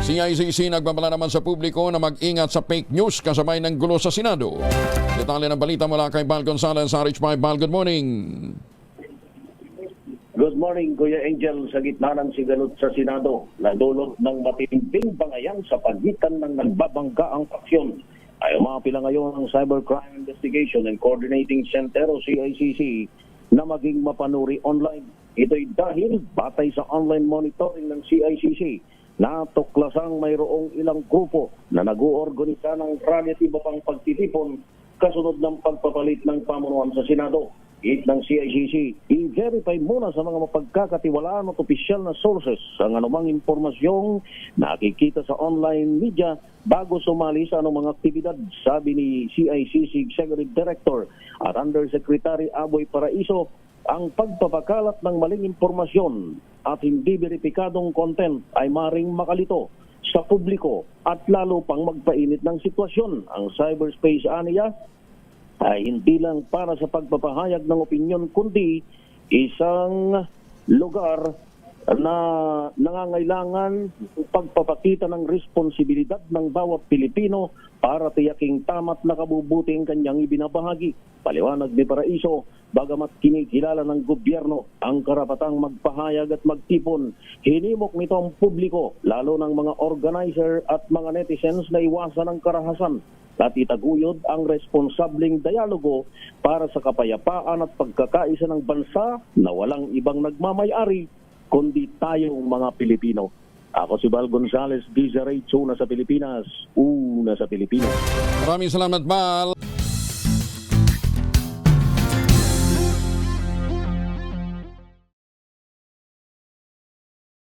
CICC nagbabala naman sa publiko na mag-ingat sa fake news kasabay ng gulo sa Senado. Detalye ng balita mula kay Val Gonzalez sa RH5. Val, good morning. Good morning, Kuya Angel. Sa gitna ng sigalot sa Senado, nadulot ng matinding bangayan sa pagitan ng nagbabanggaang faksyon ay umapila ngayon ang Cybercrime Investigation and Coordinating Center o CICC na maging mapanuri online. Ito'y dahil batay sa online monitoring ng CICC na tuklasang mayroong ilang grupo na nag-uorganisa ng rally at iba pang pagtitipon kasunod ng pagpapalit ng pamunuan sa Senado. It ng CICC, i-verify muna sa mga mapagkakatiwalaan at opisyal na sources ang anumang impormasyong nakikita sa online media bago sumali sa anumang aktibidad, sabi ni CICC Executive Director at Undersecretary Aboy Paraiso. Ang pagpapakalat ng maling impormasyon at hindi beripikadong content ay maring makalito sa publiko at lalo pang magpainit ng sitwasyon. Ang cyberspace aniya ay hindi lang para sa pagpapahayag ng opinyon kundi isang lugar na nangangailangan pagpapakita ng responsibilidad ng bawat Pilipino para tiyaking tama't nakabubuti ang kanyang ibinabahagi. Paliwanag ni Paraiso, bagamat kinikilala ng gobyerno ang karapatang magpahayag at magtipon, hinimok nito ang publiko, lalo ng mga organizer at mga netizens na iwasan ang karahasan at itaguyod ang responsableng dialogo para sa kapayapaan at pagkakaisa ng bansa na walang ibang nagmamayari kundi tayong mga Pilipino. Ako si Val Gonzalez, DZRH, una sa Pilipinas, una sa Pilipinas. Maraming salamat, Val.